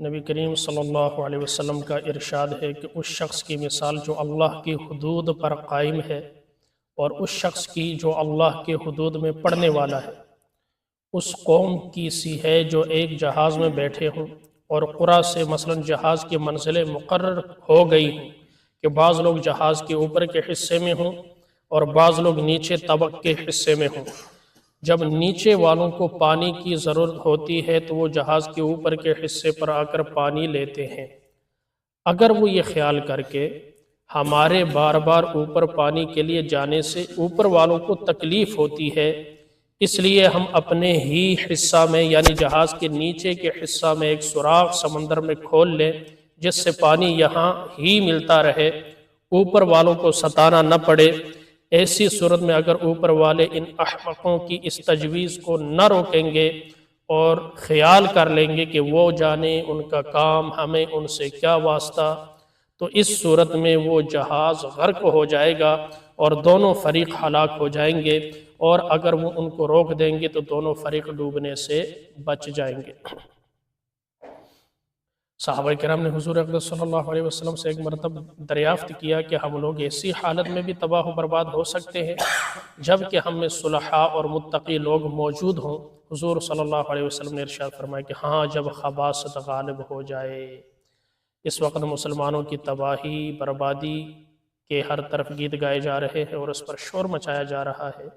نبی کریم صلی اللہ علیہ وسلم کا ارشاد ہے کہ اس شخص کی مثال جو اللہ کی حدود پر قائم ہے اور اس شخص کی جو اللہ کے حدود میں پڑھنے والا ہے اس قوم کی سی ہے جو ایک جہاز میں بیٹھے ہوں اور قرآ سے مثلا جہاز کی منزلیں مقرر ہو گئی ہوں کہ بعض لوگ جہاز کے اوپر کے حصے میں ہوں اور بعض لوگ نیچے طبق کے حصے میں ہوں۔ جب نیچے والوں کو پانی کی ضرورت ہوتی ہے تو وہ جہاز کے اوپر کے حصے پر آ کر پانی لیتے ہیں۔ اگر وہ یہ خیال کر کے ہمارے بار بار اوپر پانی کے لیے جانے سے اوپر والوں کو تکلیف ہوتی ہے اس لیے ہم اپنے ہی حصہ میں یعنی جہاز کے نیچے کے حصہ میں ایک سوراخ سمندر میں کھول لیں جس سے پانی یہاں ہی ملتا رہے، اوپر والوں کو ستانا نہ پڑے۔ ایسی صورت میں اگر اوپر والے ان احمقوں کی اس تجویز کو نہ روکیں گے اور خیال کر لیں گے کہ وہ جانے ان کا کام ہمیں ان سے کیا واسطہ، تو اس صورت میں وہ جہاز غرق ہو جائے گا اور دونوں فریق ہلاک ہو جائیں گے، اور اگر وہ ان کو روک دیں گے تو دونوں فریق ڈوبنے سے بچ جائیں گے۔ صحابہ کرام نے حضور اقدس صلی اللہ علیہ وسلم سے ایک مرتبہ دریافت کیا کہ ہم لوگ ایسی حالت میں بھی تباہ و برباد ہو سکتے ہیں جب کہ ہم میں صلحاء اور متقی لوگ موجود ہوں؟ حضور صلی اللہ علیہ وسلم نے ارشاد فرمایا کہ ہاں، جب خباثت غالب ہو جائے۔ اس وقت مسلمانوں کی تباہی بربادی کے ہر طرف گیت گائے جا رہے ہیں اور اس پر شور مچایا جا رہا ہے،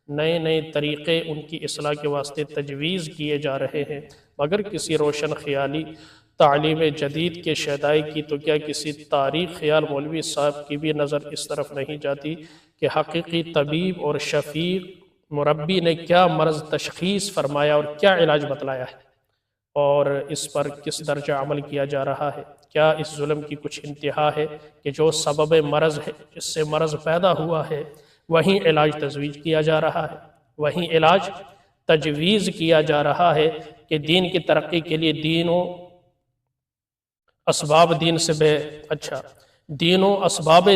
نئے نئے طریقے ان کی اصلاح کے واسطے تجویز کیے جا رہے ہیں، مگر کسی روشن خیالی تعلیم جدید کے شیدائی کی تو کیا کسی تاریخ خیال مولوی صاحب کی بھی نظر اس طرف نہیں جاتی کہ حقیقی طبیب اور شفیق مربی نے کیا مرض تشخیص فرمایا اور کیا علاج بتلایا ہے، اور اس پر کس درجہ عمل کیا جا رہا ہے؟ کیا اس ظلم کی کچھ انتہا ہے کہ جو سبب مرض ہے، جس سے مرض پیدا ہوا ہے، وہیں علاج تجویز کیا جا رہا ہے، وہیں علاج تجویز کیا جا رہا ہے کہ دین کی ترقی کے لیے اسباب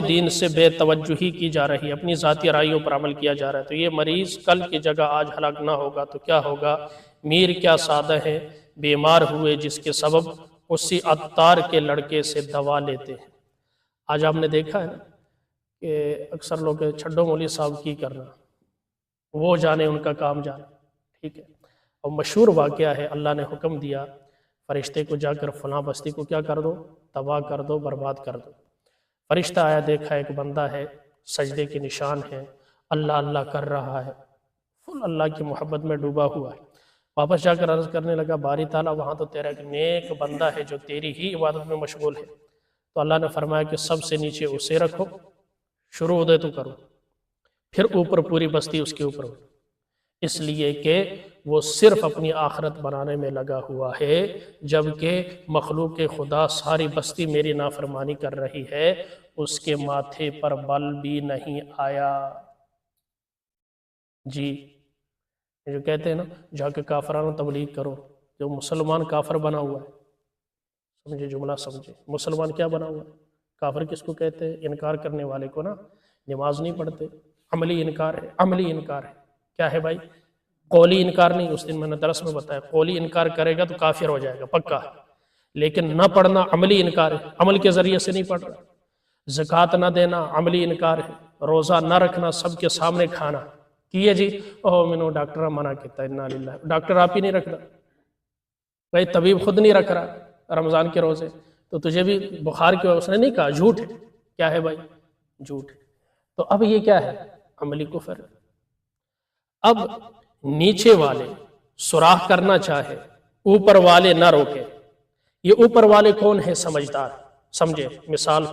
دین سے بے توجہی کی جا رہی ہے، اپنی ذاتی رائیوں پر عمل کیا جا رہا ہے۔ تو یہ مریض کل کی جگہ آج ہلاک نہ ہوگا تو کیا ہوگا؟ میر کیا سادہ ہیں، بیمار ہوئے جس کے سبب اسی عطار کے لڑکے سے دوا لیتے ہیں۔ آج آپ نے دیکھا ہے نا کہ اکثر لوگ چھڈو مولوی صاحب کی کرنا، وہ جانے ان کا کام جانے، ٹھیک ہے۔ اور مشہور واقعہ ہے، اللہ نے حکم دیا فرشتے کو جا کر فلاں بستی کو کیا کر دو؟ تباہ کر دو، برباد کر دو۔ فرشتہ آیا، دیکھا ایک بندہ ہے، سجدے کے نشان ہے، اللہ اللہ کر رہا ہے، فل اللہ کی محبت میں ڈوبا ہوا ہے۔ واپس جا کر عرض کرنے لگا، باری تعالیٰ وہاں تو تیرا ایک نیک بندہ ہے جو تیری ہی عبادت میں مشغول ہے۔ تو اللہ نے فرمایا کہ سب سے نیچے اسے رکھو، شروع ادھر تو کرو، پھر اوپر پوری بستی اس کے اوپر ہو، اس لیے کہ وہ صرف اپنی آخرت بنانے میں لگا ہوا ہے، جبکہ مخلوق خدا ساری بستی میری نافرمانی کر رہی ہے، اس کے ماتھے پر بل بھی نہیں آیا۔ جی، جو کہتے ہیں نا، جا کے کافرانو تبلیغ کرو، جو مسلمان کافر بنا ہوا ہے، سمجھے جملہ سمجھے، مسلمان کیا بنا ہوا ہے؟ کافر کس کو کہتے ہیں؟ انکار کرنے والے کو نا، نماز نہیں پڑھتے، عملی انکار ہے، عملی انکار ہے۔ کیا ہے بھائی؟ قولی انکار نہیں، اس دن میں نے درس میں بتایا، قولی انکار کرے گا تو کافر ہو جائے گا، پکا ہے، لیکن نہ پڑھنا عملی انکار ہے، عمل کے ذریعے سے نہیں پڑھ رہا۔ زکوٰۃ نہ دینا عملی انکار ہے، روزہ نہ رکھنا، سب کے سامنے کھانا، کیے جی، اوہ منو ڈاکٹر منع کیتا، انا للہ، ڈاکٹر آپ ہی نہیں رکھتا، بھائی طبیب خود نہیں رکھ رہا رمضان کے روزے، تو تجھے بھی بخار کی اس نے نہیں کہا، جھوٹ ہے۔ کیا ہے بھائی؟ جھوٹ ہے۔ تو اب یہ کیا ہے؟ عملی کفر۔ اب نیچے والے سوراخ کرنا چاہے، اوپر والے نہ روکے، یہ اوپر والے کون ہیں؟ سمجھدار، سمجھے، مثال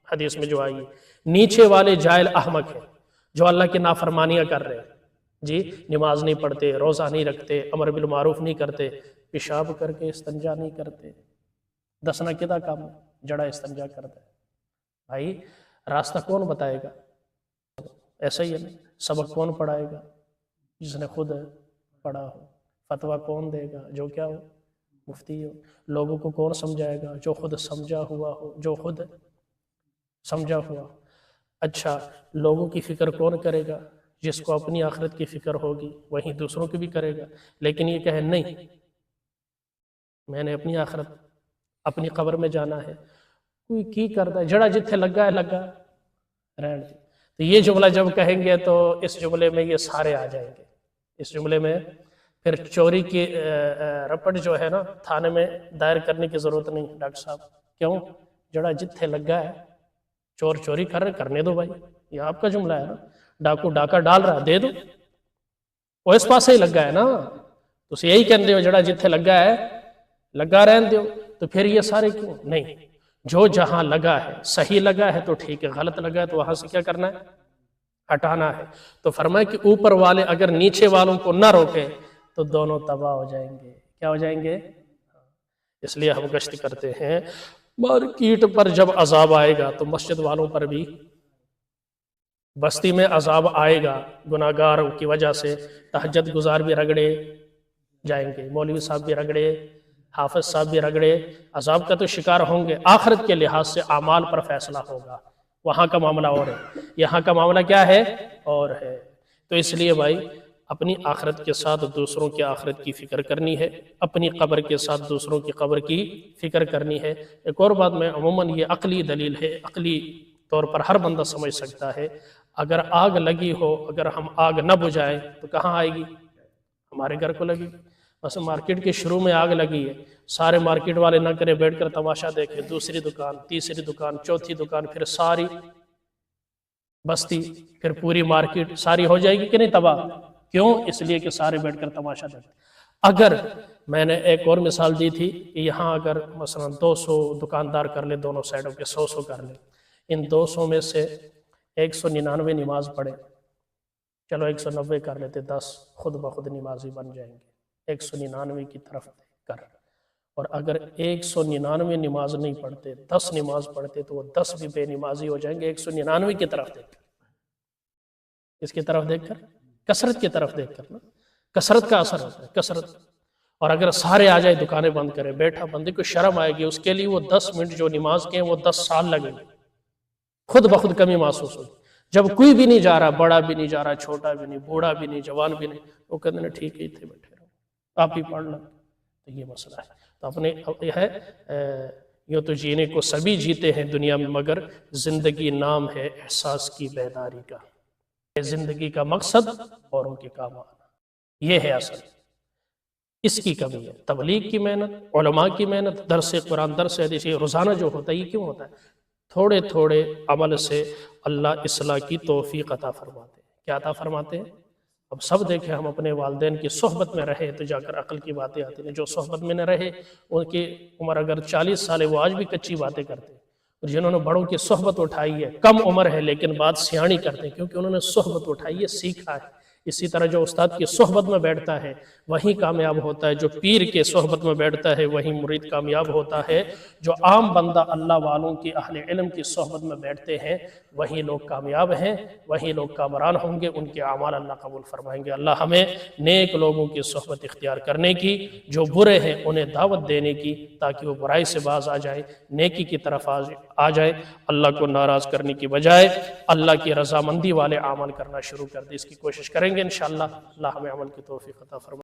حدیث میں جو آئی ہے، نیچے والے جاہل احمق ہیں جو اللہ کی نافرمانیاں کر رہے ہیں، جی، نماز نہیں پڑھتے، روزہ نہیں رکھتے، امر بالمعروف نہیں کرتے، پیشاب کر کے استنجا نہیں کرتے، دسنا کدا کام جڑا استنجا کرتا ہے۔ بھائی راستہ کون بتائے گا؟ ایسا ہی ہے نا، سبق کون پڑھائے گا؟ جس نے خود پڑھا ہو۔ فتویٰ کون دے گا؟ جو کیا ہو، مفتی ہو۔ لوگوں کو کون سمجھائے گا؟ جو خود سمجھا ہوا ہو، جو خود سمجھا ہوا ہو۔ اچھا، لوگوں کی فکر کون کرے گا؟ جس کو اپنی آخرت کی فکر ہوگی وہیں دوسروں کی بھی کرے گا، لیکن یہ کہے نہیں، میں نے اپنی آخرت اپنی قبر میں جانا ہے، کوئی کی کرتا ہے جڑا جتھے لگا ہے لگا رہن دی۔ تو یہ جملہ جب کہیں گے تو اس جملے میں یہ سارے آ جائیں گے، اس جملے میں پھر چوری کی رپٹ جو ہے نا تھانے میں دائر کرنے کی ضرورت نہیں ڈاکٹر صاحب، کیوں؟ جڑا جتھے لگا ہے، چور چوری کرنے دو بھائی، یہ آپ کا جملہ ہے نا، ڈاکو ڈاکہ ڈال رہا دے دو، وہ اس پاس ہی لگا ہے نا، تو یہی کہندے ہو جڑا جتھے لگا ہے لگا رہن دیو، تو پھر یہ سارے کیوں نہیں، جو جہاں لگا ہے صحیح لگا ہے تو ٹھیک ہے، غلط لگا ہے تو وہاں سے کیا کرنا ہے؟ ہٹانا ہے۔ تو فرمایا کہ اوپر والے اگر نیچے والوں کو نہ روکے تو دونوں تباہ ہو جائیں گے، کیا ہو جائیں گے؟ اس لیے ہم گشت کرتے ہیں، مارکیٹ پر جب عذاب آئے گا تو مسجد والوں پر بھی بستی میں عذاب آئے گا، گناہگاروں کی وجہ سے تہجد گزار بھی رگڑے جائیں گے، مولوی صاحب بھی رگڑے، حافظ صاحب بھی رگڑے، عذاب کا تو شکار ہوں گے۔ آخرت کے لحاظ سے اعمال پر فیصلہ ہوگا، وہاں کا معاملہ اور ہے، یہاں کا معاملہ کیا ہے؟ اور ہے۔ تو اس لیے بھائی اپنی آخرت کے ساتھ دوسروں کی آخرت کی فکر کرنی ہے، اپنی قبر کے ساتھ دوسروں کی قبر کی فکر کرنی ہے۔ ایک اور بات میں عموماً یہ عقلی دلیل ہے، عقلی طور پر ہر بندہ سمجھ سکتا ہے، اگر آگ لگی ہو، اگر ہم آگ نہ بجھائیں تو کہاں آئے گی؟ ہمارے گھر کو لگی۔ بس مارکیٹ کے شروع میں آگ لگی ہے، سارے مارکیٹ والے نہ کرے بیٹھ کر تماشا دیکھے، دوسری دکان، تیسری دکان، چوتھی دکان، پھر ساری بستی، پھر پوری مارکیٹ ساری ہو جائے گی کہ نہیں تباہ؟ کیوں؟ اس لیے کہ سارے بیٹھ کر تماشا دیکھتے۔ اگر میں نے ایک اور مثال دی تھی کہ یہاں اگر مثلا 200 دکاندار کر لے، دونوں سائڈوں کے 100 کر لے، ان 200 میں سے 199 نماز پڑھے، چلو 190 کر لیتے، 10 خود بخود نمازی بن جائیں گے 199 کی طرف کر۔ اور اگر 199 نماز نہیں پڑھتے، 10 نماز پڑھتے تو وہ 10 بھی بے نمازی ہو جائیں گے 199 کی طرف دیکھ کر۔ اس کی طرف دیکھ کر، کثرت کی طرف دیکھ کر نا، کثرت کا اثر ہوتا ہے، کثرت۔ اور اگر سارے آ جائے دکانیں بند کرے، بیٹھا بندے کو شرم آئے گی، اس کے لیے وہ 10 منٹ جو نماز کے ہیں وہ 10 سال لگیں گے، خود بخود کمی محسوس ہوگی۔ جب کوئی بھی نہیں جا رہا، بڑا بھی نہیں جا رہا، چھوٹا بھی نہیں، بوڑھا بھی نہیں، جوان بھی نہیں، وہ کہتے ہیں ٹھیک ہے اتنے بیٹھے رہو، آپ ہی پڑھ لیں۔ تو یہ مسئلہ ہے۔ تو اپنے یہ ہے یوں تو جینے کو سبھی جیتے ہیں دنیا میں، مگر زندگی نام ہے احساس کی بیداری کا، زندگی کا مقصد اوروں کے کام آنا، یہ ہے اصل۔ اس کی کمی ہے، تبلیغ کی محنت، علماء کی محنت، درس قرآن، درس حدیث روزانہ جو ہوتا ہے، یہ کیوں ہوتا ہے؟ تھوڑے تھوڑے عمل سے اللہ اصلاح کی توفیق عطا فرماتے ہیں۔ کیا عطا فرماتے ہیں؟ اب سب دیکھیں، ہم اپنے والدین کی صحبت میں رہے تو جا کر عقل کی باتیں آتی ہیں، جو صحبت میں نہ رہے، ان کی عمر اگر 40 سال ہے، وہ آج بھی کچی باتیں کرتے ہیں۔ اور جنہوں نے بڑوں کی صحبت اٹھائی ہے، کم عمر ہے لیکن بات سیانی کرتے ہیں، کیونکہ انہوں نے صحبت اٹھائی ہے، سیکھا ہے۔ اسی طرح جو استاد کی صحبت میں بیٹھتا ہے وہی کامیاب ہوتا ہے، جو پیر کے صحبت میں بیٹھتا ہے وہی مرید کامیاب ہوتا ہے۔ جو عام بندہ اللہ والوں کی، اہل علم کی صحبت میں بیٹھتے ہیں وہی لوگ کامیاب ہیں، وہی لوگ کامران ہوں گے، ان کے اعمال اللہ قبول فرمائیں گے۔ اللہ ہمیں نیک لوگوں کی صحبت اختیار کرنے کی، جو برے ہیں انہیں دعوت دینے کی، تاکہ وہ برائی سے باز آ جائیں، نیکی کی طرف آ جائیں، اللہ کو ناراض کرنے کی بجائے اللہ کی رضامندی والے عمل کرنا شروع کر دیں۔ اس کی کوشش کریں گے انشاءاللہ، اللہ ہمیں عمل کی توفیق عطا فرمائے۔